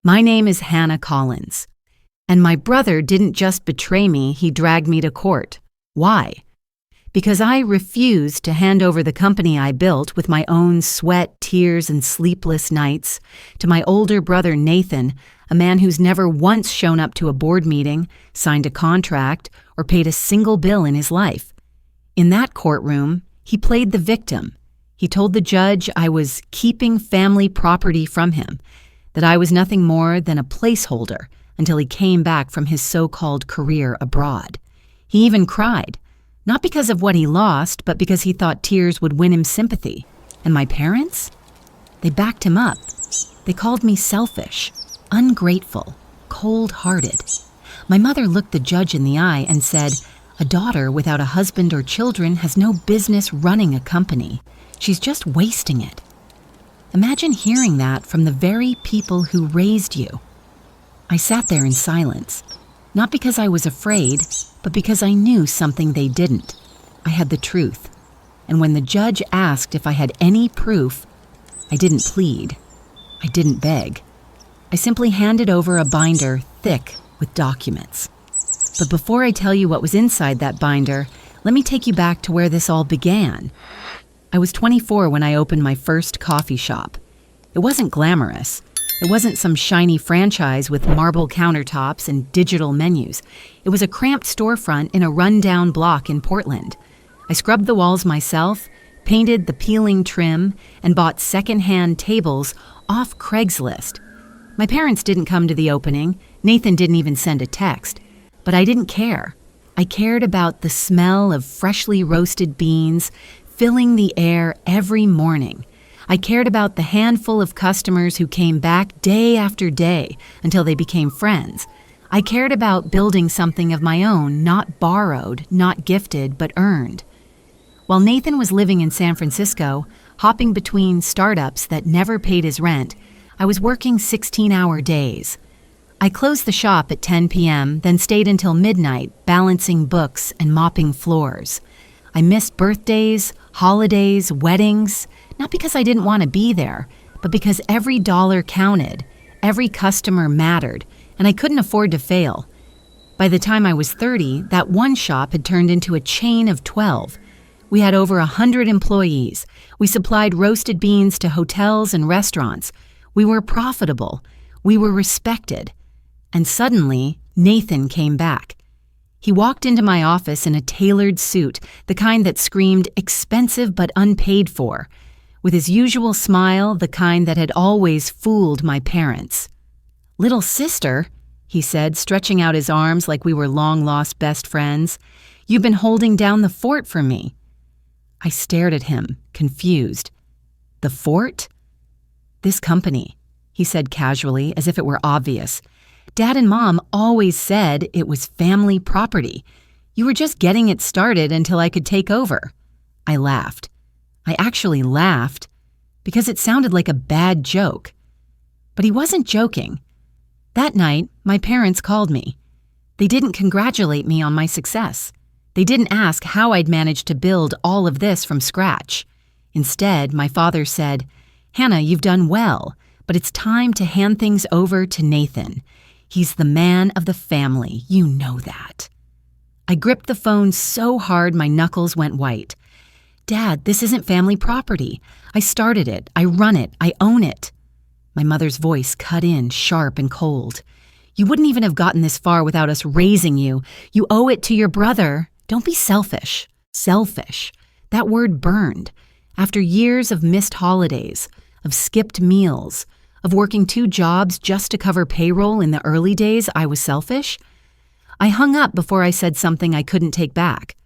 My name is Hannah Collins, and my brother didn't just betray me, he dragged me to court. Why? Because I refused to hand over the company I built with my own sweat, tears, and sleepless nights to my older brother Nathan, a man who's never once shown up to a board meeting, signed a contract, or paid a single bill in his life. In that courtroom, he played the victim. He told the judge I was keeping family property from him, that I was nothing more than a placeholder until he came back from his so-called career abroad. He even cried, not because of what he lost, but because he thought tears would win him sympathy. And my parents? They backed him up. They called me selfish, ungrateful, cold-hearted. My mother looked the judge in the eye and said, "A daughter without a husband or children has no business running a company. She's just wasting it." Imagine hearing that from the very people who raised you. I sat there in silence, not because I was afraid, but because I knew something they didn't. I had the truth. And when the judge asked if I had any proof, I didn't plead. I didn't beg. I simply handed over a binder thick with documents. But before I tell you what was inside that binder, let me take you back to where this all began. I was 24 when I opened my first coffee shop. It wasn't glamorous. It wasn't some shiny franchise with marble countertops and digital menus. It was a cramped storefront in a rundown block in Portland. I scrubbed the walls myself, painted the peeling trim, and bought secondhand tables off Craigslist. My parents didn't come to the opening. Nathan didn't even send a text. But I didn't care. I cared about the smell of freshly roasted beans filling the air every morning. I cared about the handful of customers who came back day after day until they became friends. I cared about building something of my own, not borrowed, not gifted, but earned. While Nathan was living in San Francisco, hopping between startups that never paid his rent, I was working 16-hour days. I closed the shop at 10 p.m., then stayed until midnight, balancing books and mopping floors. I missed birthdays, holidays, weddings, not because I didn't want to be there, but because every dollar counted, every customer mattered, and I couldn't afford to fail. By the time I was 30, that one shop had turned into a chain of 12. We had over 100 employees. We supplied roasted beans to hotels and restaurants. We were profitable. We were respected. And suddenly, Nathan came back. He walked into my office in a tailored suit, the kind that screamed expensive but unpaid for, with his usual smile, the kind that had always fooled my parents. "Little sister," he said, stretching out his arms like we were long-lost best friends, "you've been holding down the fort for me." I stared at him, confused. "The fort?" "This company," he said casually, as if it were obvious. "Dad and Mom always said it was family property. You were just getting it started until I could take over." I laughed. I actually laughed because it sounded like a bad joke. But he wasn't joking. That night, my parents called me. They didn't congratulate me on my success. They didn't ask how I'd managed to build all of this from scratch. Instead, my father said, "Hannah, you've done well, but it's time to hand things over to Nathan. He's the man of the family, you know that." I gripped the phone so hard my knuckles went white. "Dad, this isn't family property. I started it, I run it, I own it." My mother's voice cut in, sharp and cold. "You wouldn't even have gotten this far without us raising you. You owe it to your brother. Don't be selfish." Selfish. That word burned. After years of missed holidays, of skipped meals, of working 2 jobs just to cover payroll in the early days, I was selfish? I hung up before I said something I couldn't take back.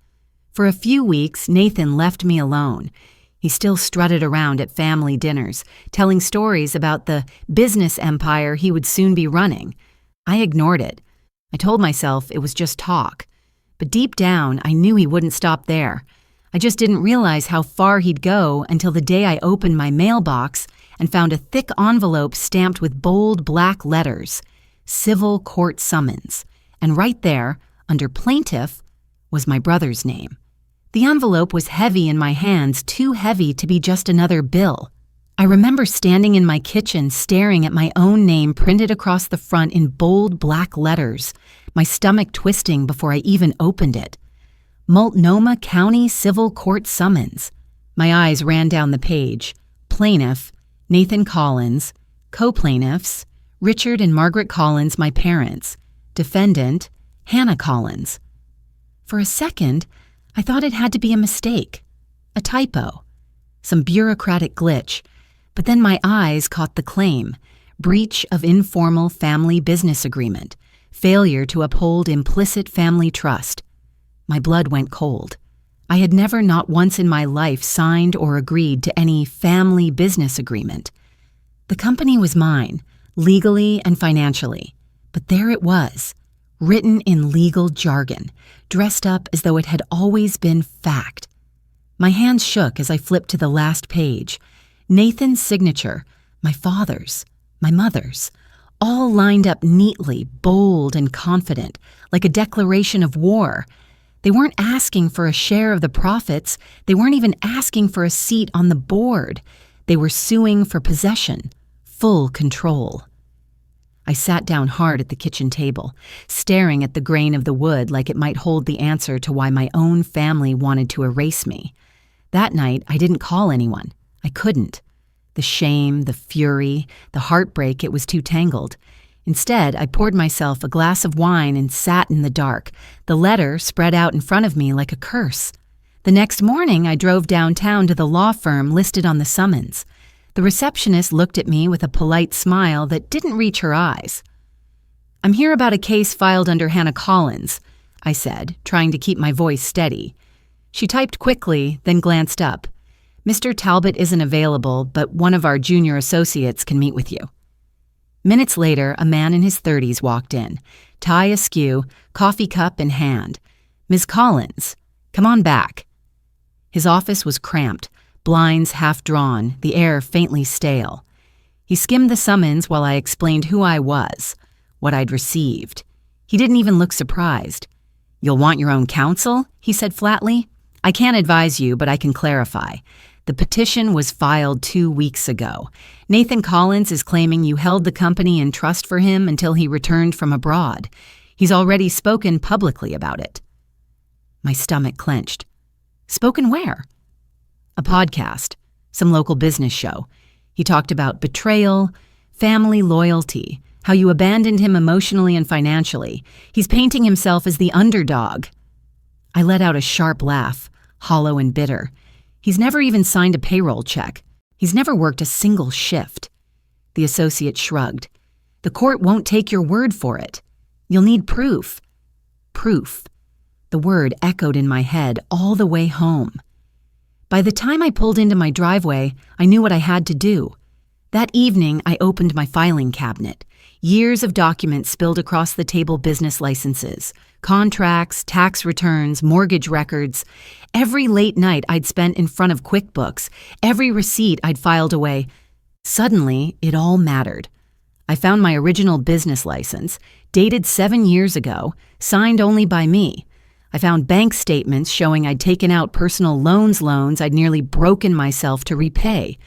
For a few weeks, Nathan left me alone. He still strutted around at family dinners, telling stories about the business empire he would soon be running. I ignored it. I told myself it was just talk. But deep down, I knew he wouldn't stop there. I just didn't realize how far he'd go until the day I opened my mailbox and found a thick envelope stamped with bold black letters, "Civil Court Summons." And right there, under plaintiff, was my brother's name. The envelope was heavy in my hands, too heavy to be just another bill. I remember standing in my kitchen staring at my own name printed across the front in bold black letters, my stomach twisting before I even opened it. Multnomah County Civil Court Summons. My eyes ran down the page. Plaintiff, Nathan Collins. Co-plaintiffs, Richard and Margaret Collins, my parents. Defendant, Hannah Collins. For a second, I thought it had to be a mistake, a typo, some bureaucratic glitch. But then my eyes caught the claim: breach of informal family business agreement, failure to uphold implicit family trust. My blood went cold. I had never, not once in my life, signed or agreed to any family business agreement. The company was mine, legally and financially, but there it was, written in legal jargon, dressed up as though it had always been fact. My hands shook as I flipped to the last page. Nathan's signature, my father's, my mother's, all lined up neatly, bold and confident, like a declaration of war. They weren't asking for a share of the profits. They weren't even asking for a seat on the board. They were suing for possession, full control. I sat down hard at the kitchen table, staring at the grain of the wood like it might hold the answer to why my own family wanted to erase me. That night, I didn't call anyone. I couldn't. The shame, the fury, the heartbreak, it was too tangled. Instead, I poured myself a glass of wine and sat in the dark, the letter spread out in front of me like a curse. The next morning, I drove downtown to the law firm listed on the summons. The receptionist looked at me with a polite smile that didn't reach her eyes. "I'm here about a case filed under Hannah Collins," I said, trying to keep my voice steady. She typed quickly, then glanced up. "Mr. Talbot isn't available, but one of our junior associates can meet with you." Minutes later, a man in his 30s walked in, tie askew, coffee cup in hand. "Ms. Collins, come on back." His office was cramped, blinds half drawn, the air faintly stale. He skimmed the summons while I explained who I was, what I'd received. He didn't even look surprised. "You'll want your own counsel?" he said flatly. "I can't advise you, but I can clarify. The petition was filed 2 weeks ago. Nathan Collins is claiming you held the company in trust for him until he returned from abroad. He's already spoken publicly about it." My stomach clenched. "Spoken where?" "A podcast, some local business show. He talked about betrayal, family loyalty, how you abandoned him emotionally and financially. He's painting himself as the underdog." I let out a sharp laugh, hollow and bitter. "He's never even signed a payroll check. He's never worked a single shift." The associate shrugged. "The court won't take your word for it. You'll need proof." Proof. The word echoed in my head all the way home. By the time I pulled into my driveway, I knew what I had to do. That evening, I opened my filing cabinet. Years of documents spilled across the table: business licenses, contracts, tax returns, mortgage records. Every late night I'd spent in front of QuickBooks, every receipt I'd filed away. Suddenly, it all mattered. I found my original business license, dated 7 years ago, signed only by me. I found bank statements showing I'd taken out personal loans I'd nearly broken myself to repay.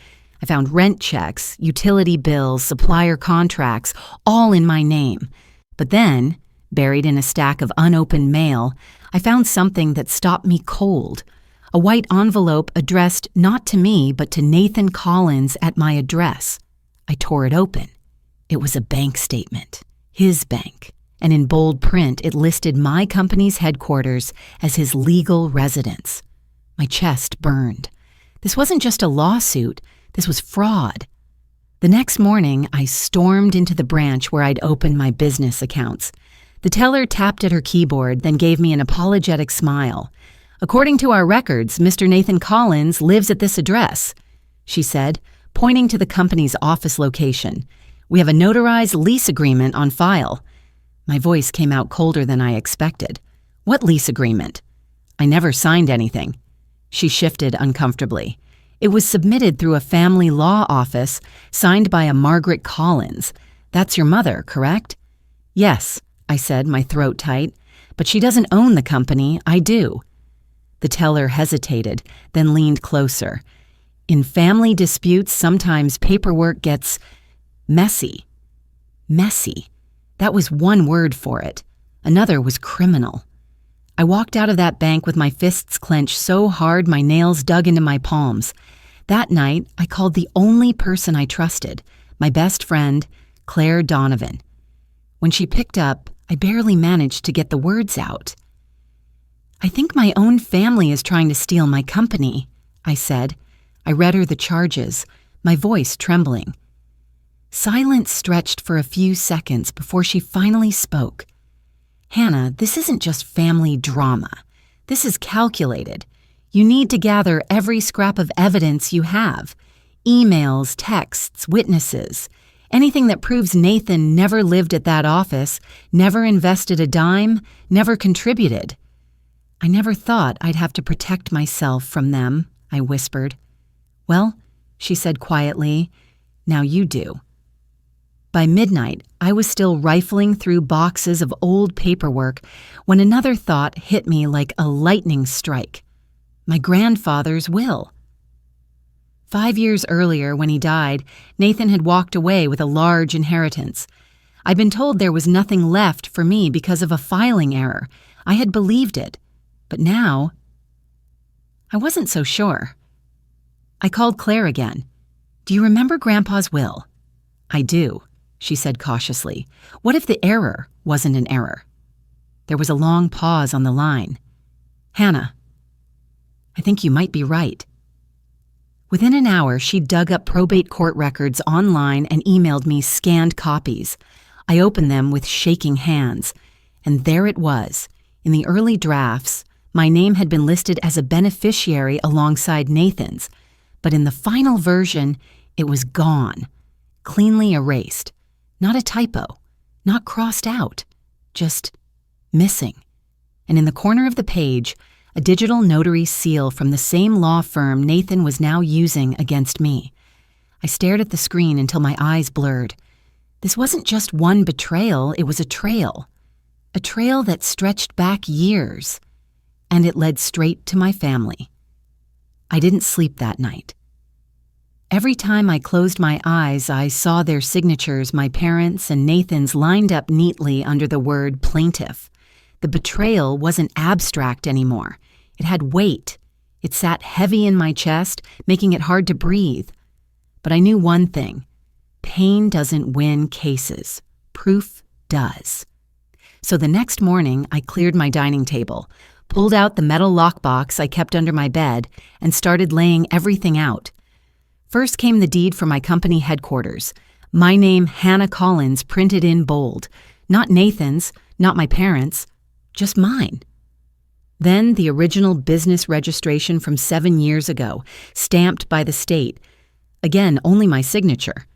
I found rent checks, utility bills, supplier contracts, all in my name. But then, buried in a stack of unopened mail, I found something that stopped me cold. A white envelope addressed not to me, but to Nathan Collins at my address. I tore it open. It was a bank statement, his bank, and in bold print it listed my company's headquarters as his legal residence. My chest burned. This wasn't just a lawsuit, this was fraud. The next morning, I stormed into the branch where I'd opened my business accounts. The teller tapped at her keyboard, then gave me an apologetic smile. "According to our records, Mr. Nathan Collins lives at this address," she said, pointing to the company's office location. "We have a notarized lease agreement on file." My voice came out colder than I expected. "What lease agreement?" "I never signed anything." She shifted uncomfortably. "It was submitted through a family law office, signed by a Margaret Collins. That's your mother, correct?" "Yes," I said, my throat tight. "But she doesn't own the company, I do." The teller hesitated, then leaned closer. In family disputes, sometimes paperwork gets messy. Messy. That was one word for it. Another was criminal. I walked out of that bank with my fists clenched so hard my nails dug into my palms. That night, I called the only person I trusted, my best friend, Claire Donovan. When she picked up, I barely managed to get the words out. "I think my own family is trying to steal my company," I said. I read her the charges, my voice trembling. Silence stretched for a few seconds before she finally spoke. "Hannah, this isn't just family drama. This is calculated. You need to gather every scrap of evidence you have. Emails, texts, witnesses. Anything that proves Nathan never lived at that office, never invested a dime, never contributed." "I never thought I'd have to protect myself from them," I whispered. "Well," she said quietly, "now you do." By midnight, I was still rifling through boxes of old paperwork when another thought hit me like a lightning strike. My grandfather's will. 5 years earlier, when he died, Nathan had walked away with a large inheritance. I'd been told there was nothing left for me because of a filing error. I had believed it. But now, I wasn't so sure. I called Claire again. "Do you remember Grandpa's will?" "I do," she said cautiously. "What if the error wasn't an error?" There was a long pause on the line. "Hannah, I think you might be right." Within an hour, she dug up probate court records online and emailed me scanned copies. I opened them with shaking hands, and there it was. In the early drafts, my name had been listed as a beneficiary alongside Nathan's, but in the final version, it was gone, cleanly erased. Not a typo, not crossed out, just missing. And in the corner of the page, a digital notary seal from the same law firm Nathan was now using against me. I stared at the screen until my eyes blurred. This wasn't just one betrayal, it was a trail. A trail that stretched back years, and it led straight to my family. I didn't sleep that night. Every time I closed my eyes, I saw their signatures, my parents' and Nathan's, lined up neatly under the word plaintiff. The betrayal wasn't abstract anymore. It had weight. It sat heavy in my chest, making it hard to breathe. But I knew one thing. Pain doesn't win cases. Proof does. So the next morning, I cleared my dining table, pulled out the metal lockbox I kept under my bed, and started laying everything out. First came the deed for my company headquarters. My name, Hannah Collins, printed in bold. Not Nathan's, not my parents', just mine. Then the original business registration from 7 years ago, stamped by the state. Again, only my signature.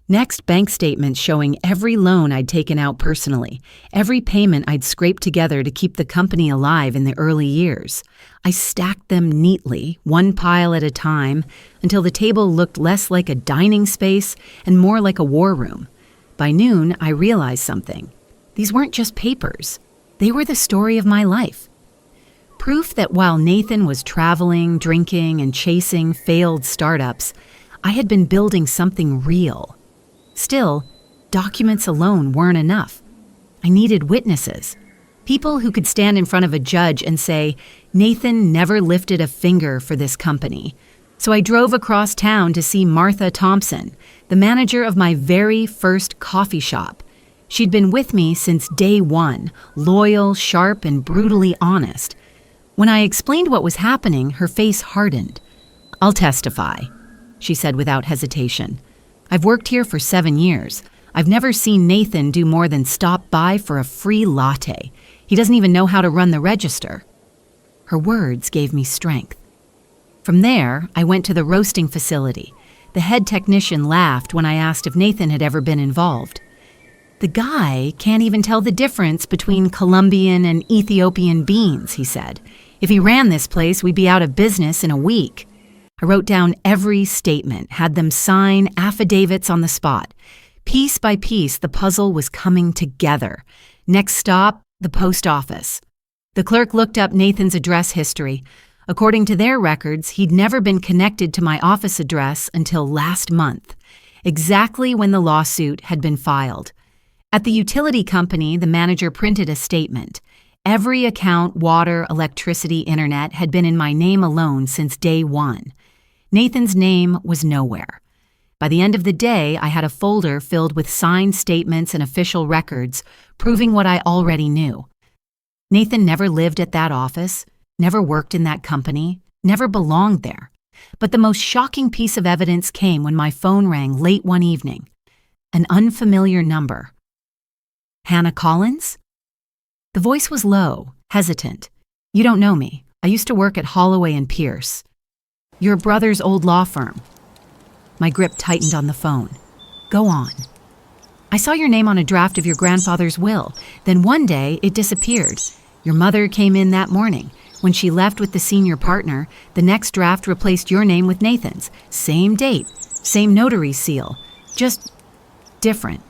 Next, bank statements showing every loan I'd taken out personally, every payment I'd scraped together to keep the company alive in the early years. I stacked them neatly, one pile at a time, until the table looked less like a dining space and more like a war room. By noon, I realized something. These weren't just papers. They were the story of my life. Proof that while Nathan was traveling, drinking, and chasing failed startups, I had been building something real. Still, documents alone weren't enough. I needed witnesses. People who could stand in front of a judge and say, Nathan never lifted a finger for this company. So I drove across town to see Martha Thompson, the manager of my very first coffee shop. She'd been with me since day one, loyal, sharp, and brutally honest. When I explained what was happening, her face hardened. "I'll testify," she said without hesitation. "I've worked here for 7 years. I've never seen Nathan do more than stop by for a free latte. He doesn't even know how to run the register." Her words gave me strength. From there, I went to the roasting facility. The head technician laughed when I asked if Nathan had ever been involved. "The guy can't even tell the difference between Colombian and Ethiopian beans," he said. "If he ran this place, we'd be out of business in a week." I wrote down every statement, had them sign affidavits on the spot. Piece by piece, the puzzle was coming together. Next stop, the post office. The clerk looked up Nathan's address history. According to their records, he'd never been connected to my office address until last month, exactly when the lawsuit had been filed. At the utility company, the manager printed a statement. Every account, water, electricity, internet, had been in my name alone since day one. Nathan's name was nowhere. By the end of the day, I had a folder filled with signed statements and official records proving what I already knew. Nathan never lived at that office, never worked in that company, never belonged there. But the most shocking piece of evidence came when my phone rang late one evening. An unfamiliar number. Hannah Collins? The voice was low, hesitant. You don't know me. I used to work at Holloway and Pierce. Your brother's old law firm. My grip tightened on the phone. Go on. I saw your name on a draft of your grandfather's will. Then one day, it disappeared. Your mother came in that morning. When she left with the senior partner, the next draft replaced your name with Nathan's. Same date, same notary seal, just different.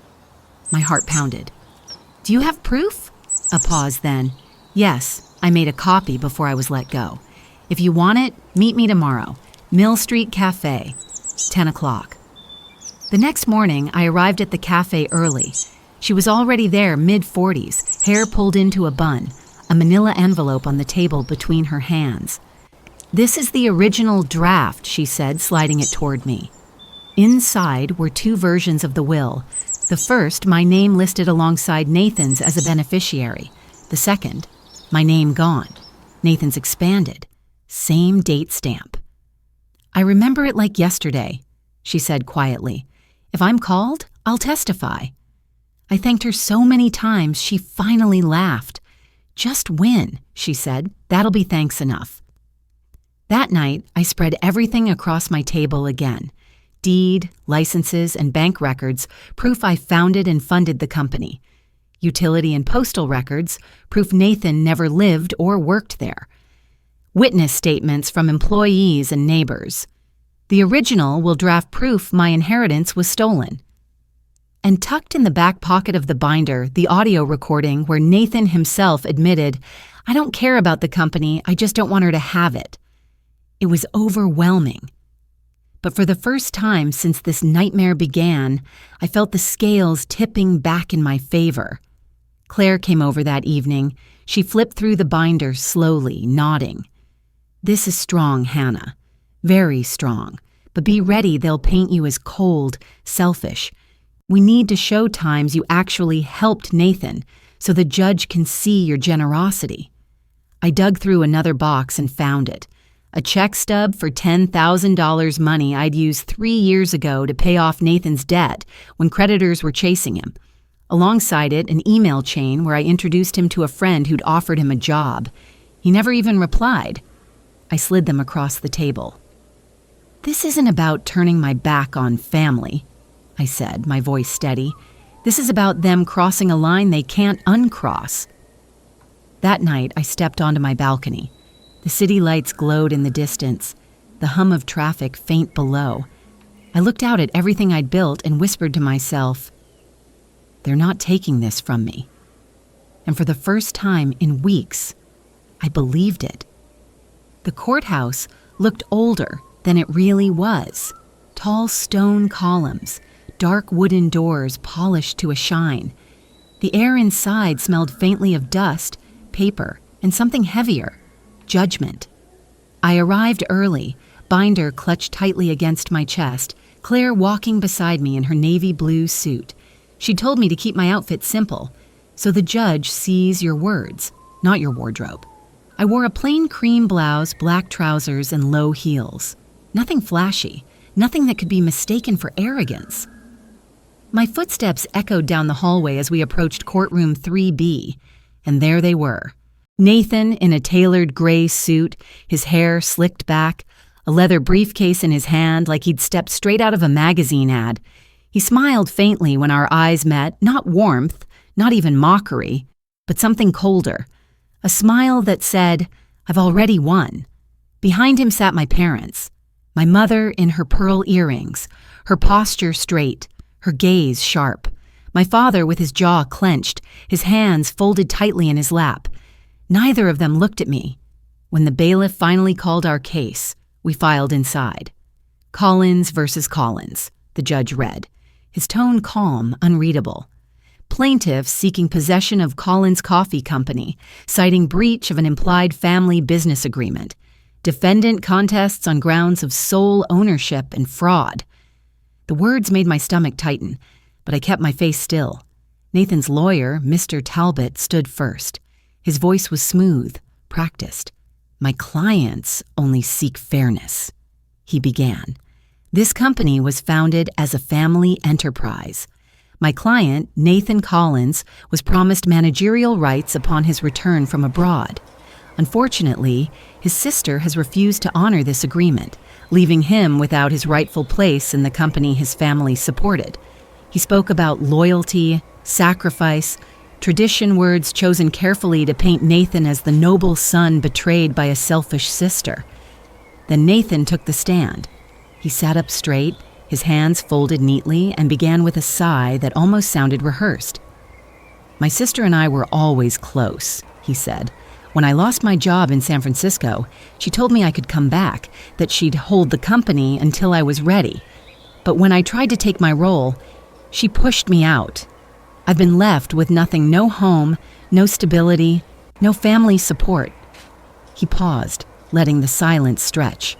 My heart pounded. Do you have proof? A pause then. Yes, I made a copy before I was let go. If you want it, meet me tomorrow. Mill Street Cafe, 10 o'clock. The next morning, I arrived at the cafe early. She was already there, mid-40s, hair pulled into a bun, a manila envelope on the table between her hands. This is the original draft, she said, sliding it toward me. Inside were two versions of the will. The first, my name listed alongside Nathan's as a beneficiary. The second, my name gone. Nathan's expanded. Same date stamp. I remember it like yesterday, she said quietly. If I'm called, I'll testify. I thanked her so many times she finally laughed. Just win, she said. That'll be thanks enough. That night, I spread everything across my table again. Deed, licenses, and bank records, proof I founded and funded the company. Utility and postal records, proof Nathan never lived or worked there. Witness statements from employees and neighbors. The original will draft proof my inheritance was stolen. And tucked in the back pocket of the binder, the audio recording where Nathan himself admitted, I don't care about the company, I just don't want her to have it. It was overwhelming. But for the first time since this nightmare began, I felt the scales tipping back in my favor. Claire came over that evening. She flipped through the binder slowly, nodding. This is strong, Hannah. Very strong. But be ready, they'll paint you as cold, selfish. We need to show times you actually helped Nathan so the judge can see your generosity. I dug through another box and found it. A check stub for $10,000 money I'd used 3 years ago to pay off Nathan's debt when creditors were chasing him. Alongside it, an email chain where I introduced him to a friend who'd offered him a job. He never even replied. I slid them across the table. This isn't about turning my back on family, I said, my voice steady. This is about them crossing a line they can't uncross. That night, I stepped onto my balcony. The city lights glowed in the distance, the hum of traffic faint below. I looked out at everything I'd built and whispered to myself, they're not taking this from me. And for the first time in weeks, I believed it. The courthouse looked older than it really was. Tall stone columns, dark wooden doors polished to a shine. The air inside smelled faintly of dust, paper, and something heavier, judgment. I arrived early, binder clutched tightly against my chest, Claire walking beside me in her navy blue suit. She told me to keep my outfit simple, so the judge sees your words, not your wardrobe. I wore a plain cream blouse, black trousers, and low heels. Nothing flashy, nothing that could be mistaken for arrogance. My footsteps echoed down the hallway as we approached courtroom 3B, and there they were. Nathan in a tailored gray suit, his hair slicked back, a leather briefcase in his hand like he'd stepped straight out of a magazine ad. He smiled faintly when our eyes met, not warmth, not even mockery, but something colder. A smile that said, I've already won. Behind him sat my parents, my mother in her pearl earrings, her posture straight, her gaze sharp. My father with his jaw clenched, his hands folded tightly in his lap. Neither of them looked at me. When the bailiff finally called our case, we filed inside. Collins versus Collins, the judge read, his tone calm, unreadable. Plaintiff seeking possession of Collins Coffee Company, citing breach of an implied family business agreement. Defendant contests on grounds of sole ownership and fraud. The words made my stomach tighten, but I kept my face still. Nathan's lawyer, Mr. Talbot, stood first. His voice was smooth, practiced. My clients only seek fairness. He began. This company was founded as a family enterprise. My client, Nathan Collins, was promised managerial rights upon his return from abroad. Unfortunately, his sister has refused to honor this agreement, leaving him without his rightful place in the company his family supported. He spoke about loyalty, sacrifice, tradition words chosen carefully to paint Nathan as the noble son betrayed by a selfish sister. Then Nathan took the stand. He sat up straight, his hands folded neatly, and began with a sigh that almost sounded rehearsed. "My sister and I were always close," he said. "When I lost my job in San Francisco, she told me I could come back, that she'd hold the company until I was ready. But when I tried to take my role, she pushed me out. I've been left with nothing, no home, no stability, no family support." He paused, letting the silence stretch.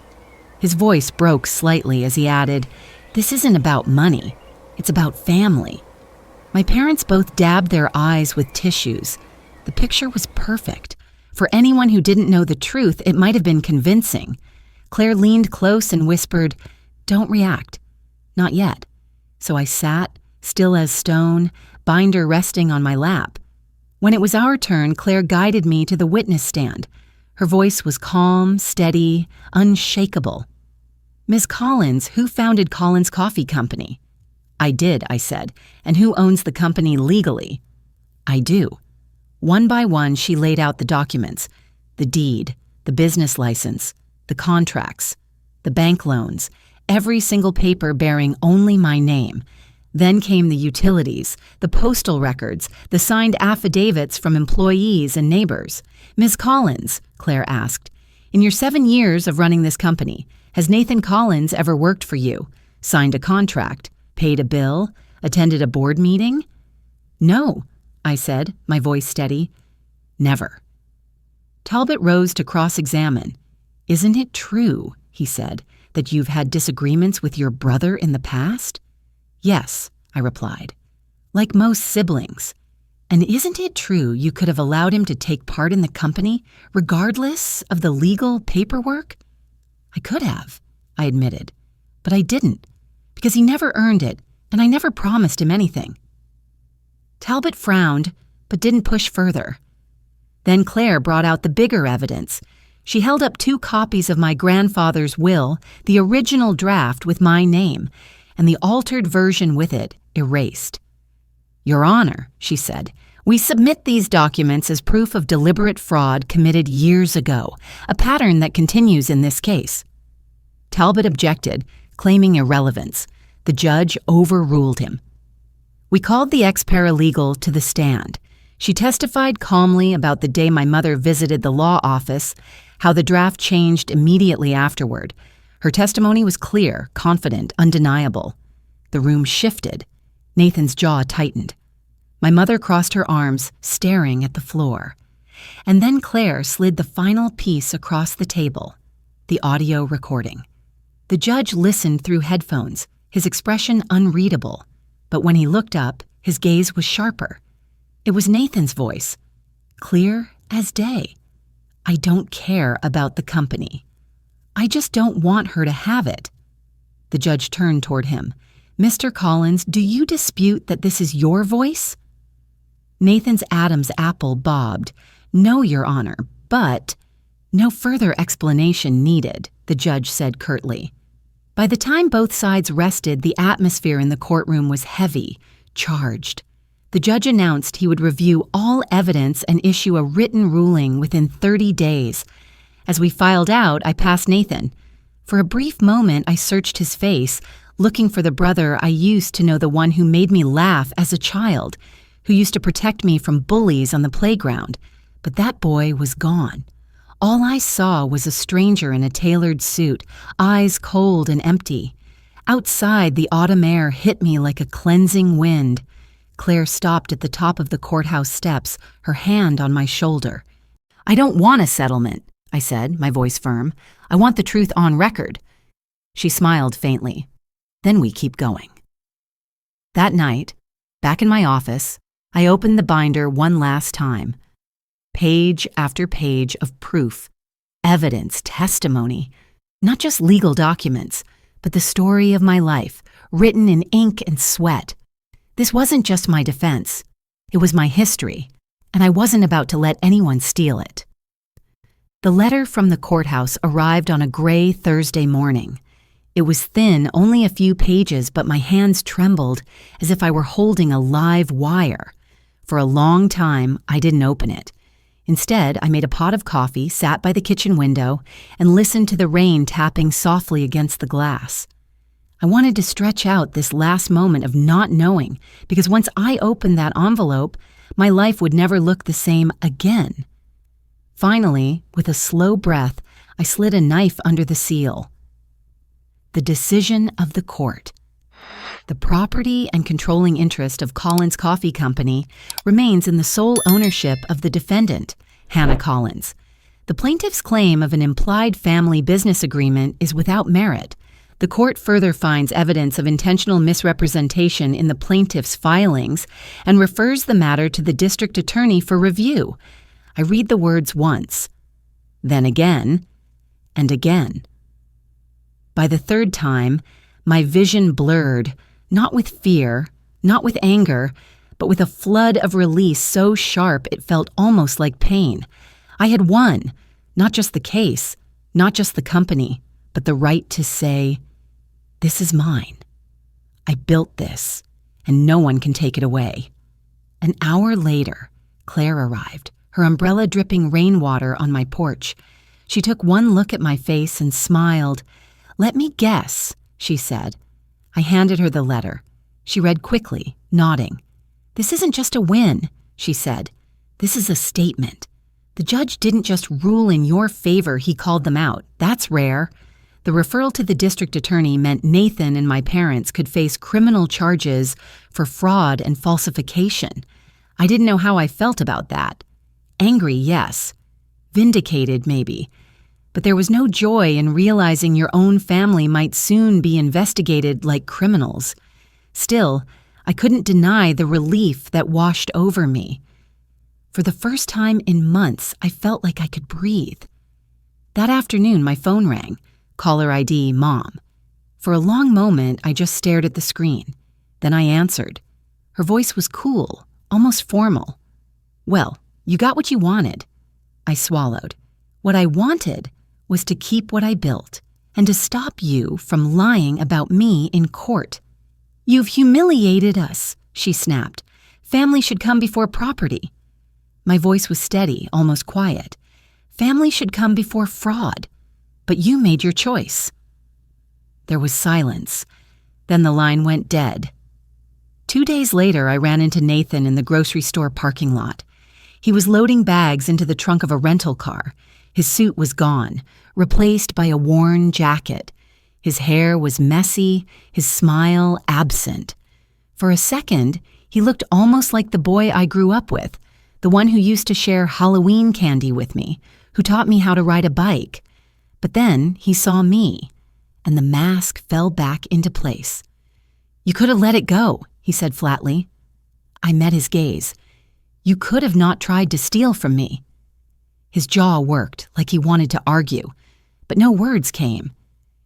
His voice broke slightly as he added, "This isn't about money. It's about family." My parents both dabbed their eyes with tissues. The picture was perfect. For anyone who didn't know the truth, it might have been convincing. Claire leaned close and whispered, "Don't react. Not yet." So I sat, still as stone, binder resting on my lap. When it was our turn, Claire guided me to the witness stand. Her voice was calm, steady, unshakable. "Ms. Collins, who founded Collins Coffee Company?" "I did," I said. "And who owns the company legally?" "I do." One by one, she laid out the documents, the deed, the business license, the contracts, the bank loans, every single paper bearing only my name. Then came the utilities, the postal records, the signed affidavits from employees and neighbors. "Ms. Collins," Claire asked, "in your 7 years of running this company, has Nathan Collins ever worked for you, signed a contract, paid a bill, attended a board meeting?" "No," I said, my voice steady. "Never." Talbot rose to cross-examine. "Isn't it true," he said, "that you've had disagreements with your brother in the past?" "Yes," I replied. "Like most siblings. And isn't it true you could have allowed him to take part in the company, regardless of the legal paperwork?" "I could have," I admitted. "But I didn't, because he never earned it, and I never promised him anything." Talbot frowned, but didn't push further. Then Claire brought out the bigger evidence. She held up 2 copies of my grandfather's will, the original draft with my name, and the altered version with it erased. "Your Honor," she said, "we submit these documents as proof of deliberate fraud committed years ago, a pattern that continues in this case." Talbot objected, claiming irrelevance. The judge overruled him. We called the ex-paralegal to the stand. She testified calmly about the day my mother visited the law office, how the draft changed immediately afterward. Her testimony was clear, confident, undeniable. The room shifted. Nathan's jaw tightened. My mother crossed her arms, staring at the floor. And then Claire slid the final piece across the table, the audio recording. The judge listened through headphones, his expression unreadable. But when he looked up, his gaze was sharper. It was Nathan's voice, clear as day. "I don't care about the company. I just don't want her to have it." The judge turned toward him. "Mr. Collins, do you dispute that this is your voice?" Nathan's Adam's apple bobbed. "No, Your Honor, but—" "No further explanation needed," the judge said curtly. By the time both sides rested, the atmosphere in the courtroom was heavy, charged. The judge announced he would review all evidence and issue a written ruling within 30 days. As we filed out, I passed Nathan. For a brief moment, I searched his face, looking for the brother I used to know, the one who made me laugh as a child, who used to protect me from bullies on the playground. But that boy was gone. All I saw was a stranger in a tailored suit, eyes cold and empty. Outside, the autumn air hit me like a cleansing wind. Claire stopped at the top of the courthouse steps, her hand on my shoulder. "I don't want a settlement," I said, my voice firm. "I want the truth on record." She smiled faintly. "Then we keep going." That night, back in my office, I opened the binder one last time. Page after page of proof, evidence, testimony, not just legal documents, but the story of my life, written in ink and sweat. This wasn't just my defense. It was my history, and I wasn't about to let anyone steal it. The letter from the courthouse arrived on a gray Thursday morning. It was thin, only a few pages, but my hands trembled as if I were holding a live wire. For a long time, I didn't open it. Instead, I made a pot of coffee, sat by the kitchen window, and listened to the rain tapping softly against the glass. I wanted to stretch out this last moment of not knowing, because once I opened that envelope, my life would never look the same again. Finally, with a slow breath, I slid a knife under the seal. The decision of the court. The property and controlling interest of Collins Coffee Company remains in the sole ownership of the defendant, Hannah Collins. The plaintiff's claim of an implied family business agreement is without merit. The court further finds evidence of intentional misrepresentation in the plaintiff's filings and refers the matter to the district attorney for review. I read the words once, then again, and again. By the third time, my vision blurred, not with fear, not with anger, but with a flood of release so sharp it felt almost like pain. I had won, not just the case, not just the company, but the right to say, "This is mine. I built this, and no one can take it away." An hour later, Claire arrived, her umbrella dripping rainwater on my porch. She took one look at my face and smiled. "Let me guess," she said. I handed her the letter. She read quickly, nodding. "This isn't just a win," she said. "This is a statement. The judge didn't just rule in your favor, he called them out. That's rare." The referral to the district attorney meant Nathan and my parents could face criminal charges for fraud and falsification. I didn't know how I felt about that. Angry, yes. Vindicated, maybe. But there was no joy in realizing your own family might soon be investigated like criminals. Still, I couldn't deny the relief that washed over me. For the first time in months, I felt like I could breathe. That afternoon, my phone rang. Caller ID, Mom. For a long moment, I just stared at the screen. Then I answered. Her voice was cool, almost formal. "Well, you got what you wanted." I swallowed. What I wanted was to keep what I built and to stop you from lying about me in court. "You've humiliated us," she snapped. "Family should come before property." My voice was steady, almost quiet. "Family should come before fraud. But you made your choice." There was silence. Then the line went dead. 2 days later, I ran into Nathan in the grocery store parking lot. He was loading bags into the trunk of a rental car. His suit was gone, replaced by a worn jacket. His hair was messy, his smile absent. For a second, he looked almost like the boy I grew up with, the one who used to share Halloween candy with me, who taught me how to ride a bike. But then he saw me, and the mask fell back into place. "You could have let it go," he said flatly. I met his gaze. "You could have not tried to steal from me." His jaw worked, like he wanted to argue, but no words came.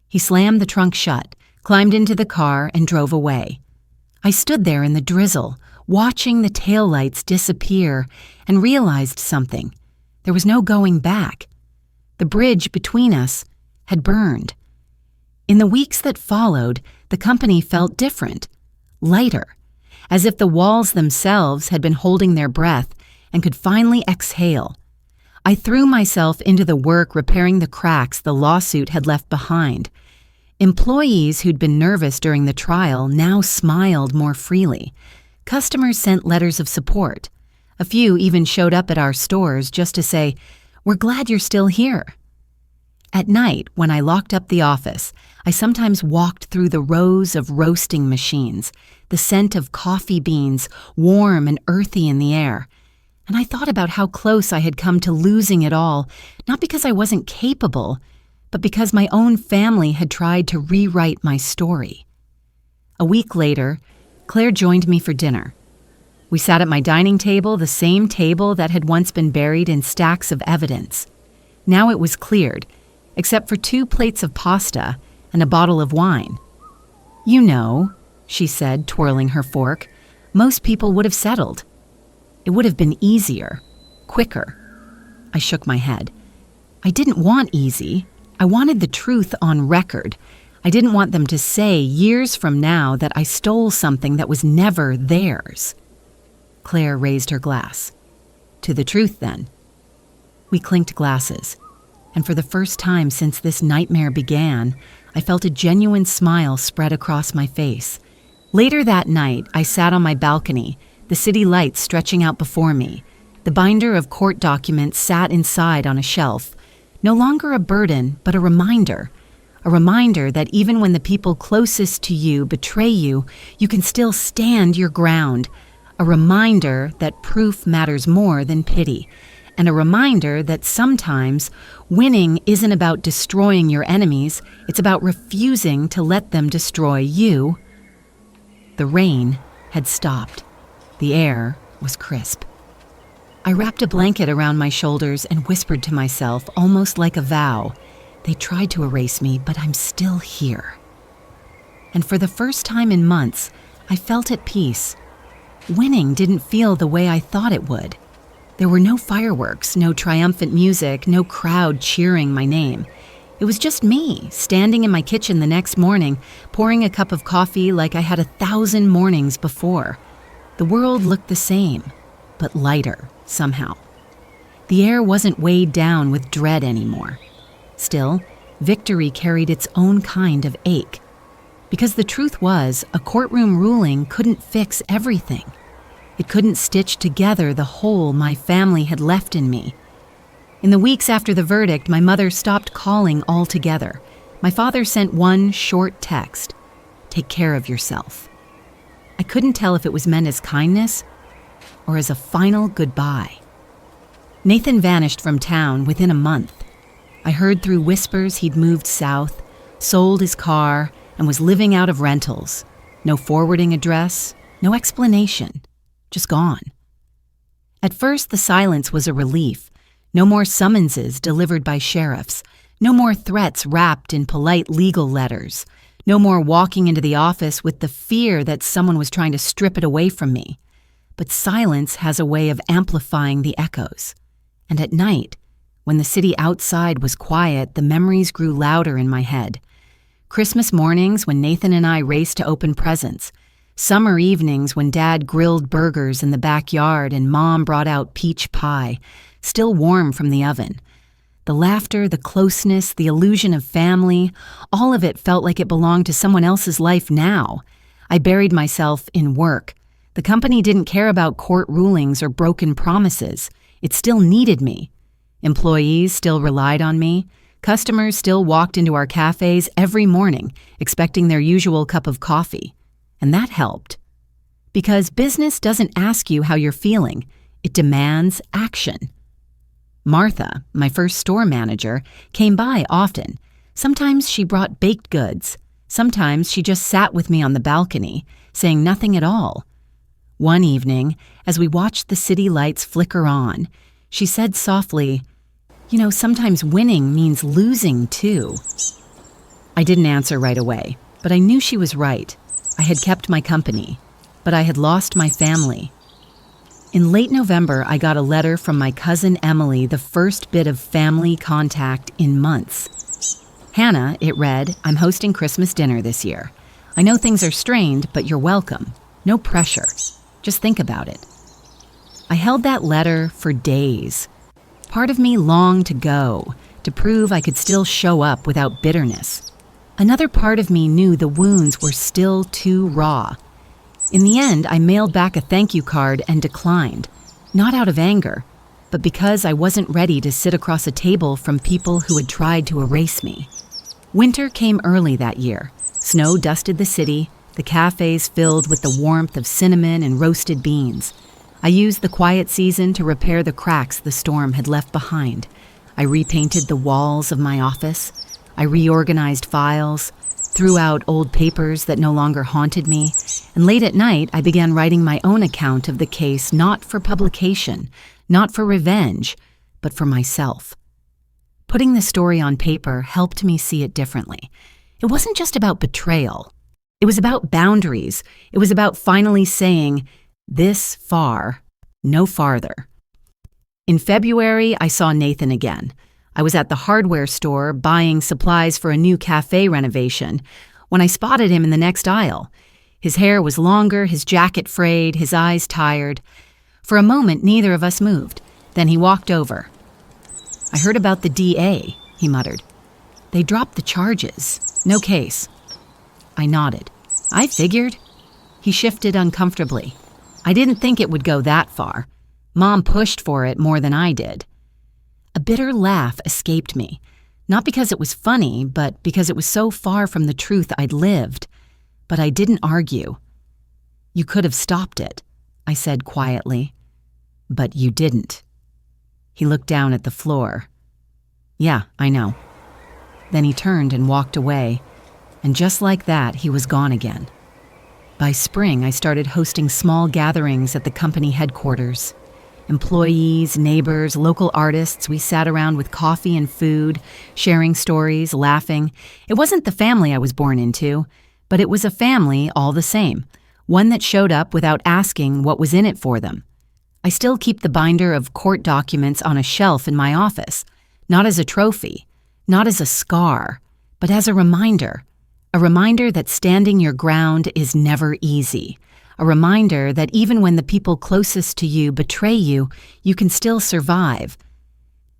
He slammed the trunk shut, climbed into the car, and drove away. I stood there in the drizzle, watching the taillights disappear, and realized something. There was no going back. The bridge between us had burned. In the weeks that followed, the company felt different, lighter, as if the walls themselves had been holding their breath and could finally exhale. I threw myself into the work repairing the cracks the lawsuit had left behind. Employees who'd been nervous during the trial now smiled more freely. Customers sent letters of support. A few even showed up at our stores just to say, We're glad you're still here." At night, when I locked up the office, I sometimes walked through the rows of roasting machines, the scent of coffee beans, warm and earthy in the air. And I thought about how close I had come to losing it all, not because I wasn't capable, but because my own family had tried to rewrite my story. A week later, Claire joined me for dinner. We sat at my dining table, the same table that had once been buried in stacks of evidence. Now it was cleared, except for 2 plates of pasta and a bottle of wine. "You know," she said, twirling her fork, "most people would have settled. It would have been easier, quicker." I shook my head. I didn't want easy. I wanted the truth on record. I didn't want them to say years from now that I stole something that was never theirs. Claire raised her glass. "To the truth, then." We clinked glasses, and for the first time since this nightmare began, I felt a genuine smile spread across my face. Later that night, I sat on my balcony, the city lights stretching out before me. The binder of court documents sat inside on a shelf, no longer a burden, but a reminder that even when the people closest to you betray you, you can still stand your ground. A reminder that proof matters more than pity, and a reminder that sometimes winning isn't about destroying your enemies, it's about refusing to let them destroy you. The rain had stopped. The air was crisp. I wrapped a blanket around my shoulders and whispered to myself, almost like a vow, "They tried to erase me, but I'm still here." And for the first time in months, I felt at peace. Winning didn't feel the way I thought it would. There were no fireworks, no triumphant music, no crowd cheering my name. It was just me, standing in my kitchen the next morning, pouring a cup of coffee like I had 1,000 mornings before. The world looked the same, but lighter, somehow. The air wasn't weighed down with dread anymore. Still, victory carried its own kind of ache. Because the truth was, a courtroom ruling couldn't fix everything. It couldn't stitch together the hole my family had left in me. In the weeks after the verdict, my mother stopped calling altogether. My father sent one short text, "Take care of yourself." I couldn't tell if it was meant as kindness or as a final goodbye. Nathan vanished from town within a month. I heard through whispers he'd moved south, sold his car, and was living out of rentals. No forwarding address, no explanation, just gone. At first, the silence was a relief. No more summonses delivered by sheriffs, no more threats wrapped in polite legal letters, no more walking into the office with the fear that someone was trying to strip it away from me. But silence has a way of amplifying the echoes. And at night, when the city outside was quiet, the memories grew louder in my head. Christmas mornings when Nathan and I raced to open presents. Summer evenings when Dad grilled burgers in the backyard and Mom brought out peach pie, still warm from the oven. The laughter, the closeness, the illusion of family, all of it felt like it belonged to someone else's life now. I buried myself in work. The company didn't care about court rulings or broken promises. It still needed me. Employees still relied on me. Customers still walked into our cafes every morning, expecting their usual cup of coffee. And that helped. Because business doesn't ask you how you're feeling. It demands action. Martha, my first store manager, came by often. Sometimes she brought baked goods. Sometimes she just sat with me on the balcony, saying nothing at all. One evening, as we watched the city lights flicker on, she said softly, "You know, sometimes winning means losing, too." I didn't answer right away, but I knew she was right. I had kept my company, but I had lost my family. In late November, I got a letter from my cousin Emily, the first bit of family contact in months. "Hannah," it read, "I'm hosting Christmas dinner this year. I know things are strained, but you're welcome. No pressure. Just think about it." I held that letter for days. Part of me longed to go, to prove I could still show up without bitterness. Another part of me knew the wounds were still too raw. In the end, I mailed back a thank you card and declined, not out of anger, but because I wasn't ready to sit across a table from people who had tried to erase me. Winter came early that year. Snow dusted the city, the cafes filled with the warmth of cinnamon and roasted beans. I used the quiet season to repair the cracks the storm had left behind. I repainted the walls of my office. I reorganized files, threw out old papers that no longer haunted me, and late at night I began writing my own account of the case, not for publication, not for revenge, but for myself. Putting the story on paper helped me see it differently. It wasn't just about betrayal. It was about boundaries. It was about finally saying, this far, no farther. In February, I saw Nathan again. I was at the hardware store buying supplies for a new cafe renovation when I spotted him in the next aisle. His hair was longer, his jacket frayed, his eyes tired. For a moment, neither of us moved. Then he walked over. "I heard about the DA," he muttered. "They dropped the charges. No case." I nodded. "I figured." He shifted uncomfortably. "I didn't think it would go that far. Mom pushed for it more than I did." A bitter laugh escaped me, not because it was funny, but because it was so far from the truth I'd lived. But I didn't argue. "You could have stopped it," I said quietly. "But you didn't." He looked down at the floor. "Yeah, I know." Then he turned and walked away, and just like that, he was gone again. By spring, I started hosting small gatherings at the company headquarters. Employees, neighbors, local artists, we sat around with coffee and food, sharing stories, laughing. It wasn't the family I was born into, but it was a family all the same, one that showed up without asking what was in it for them. I still keep the binder of court documents on a shelf in my office, not as a trophy, not as a scar, but as a reminder that standing your ground is never easy. A reminder that even when the people closest to you betray you, you can still survive.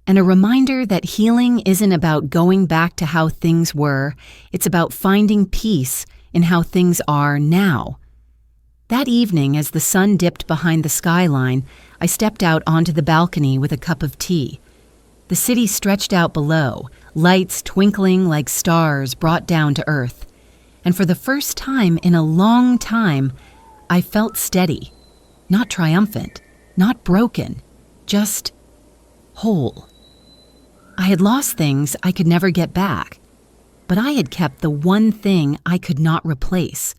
And a reminder that healing isn't about going back to how things were, it's about finding peace in how things are now. That evening, as the sun dipped behind the skyline, I stepped out onto the balcony with a cup of tea. The city stretched out below, lights twinkling like stars brought down to earth. And for the first time in a long time, I felt steady, not triumphant, not broken, just whole. I had lost things I could never get back, but I had kept the one thing I could not replace: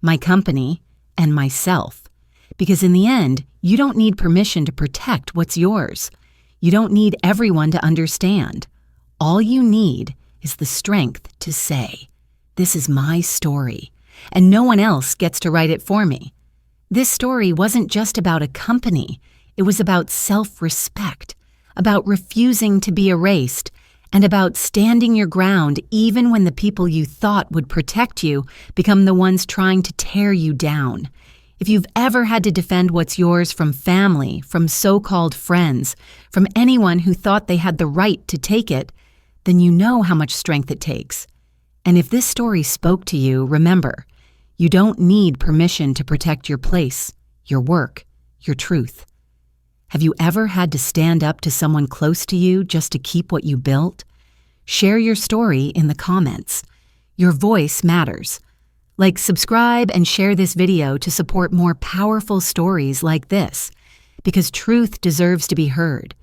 my company and myself. Because in the end, you don't need permission to protect what's yours. You don't need everyone to understand. All you need is the strength to say, "This is my story, and no one else gets to write it for me." This story wasn't just about a company. It was about self-respect, about refusing to be erased, and about standing your ground even when the people you thought would protect you become the ones trying to tear you down. If you've ever had to defend what's yours from family, from so-called friends, from anyone who thought they had the right to take it, then you know how much strength it takes. And if this story spoke to you, remember, you don't need permission to protect your place, your work, your truth. Have you ever had to stand up to someone close to you just to keep what you built? Share your story in the comments. Your voice matters. Like, subscribe and share this video to support more powerful stories like this, because truth deserves to be heard.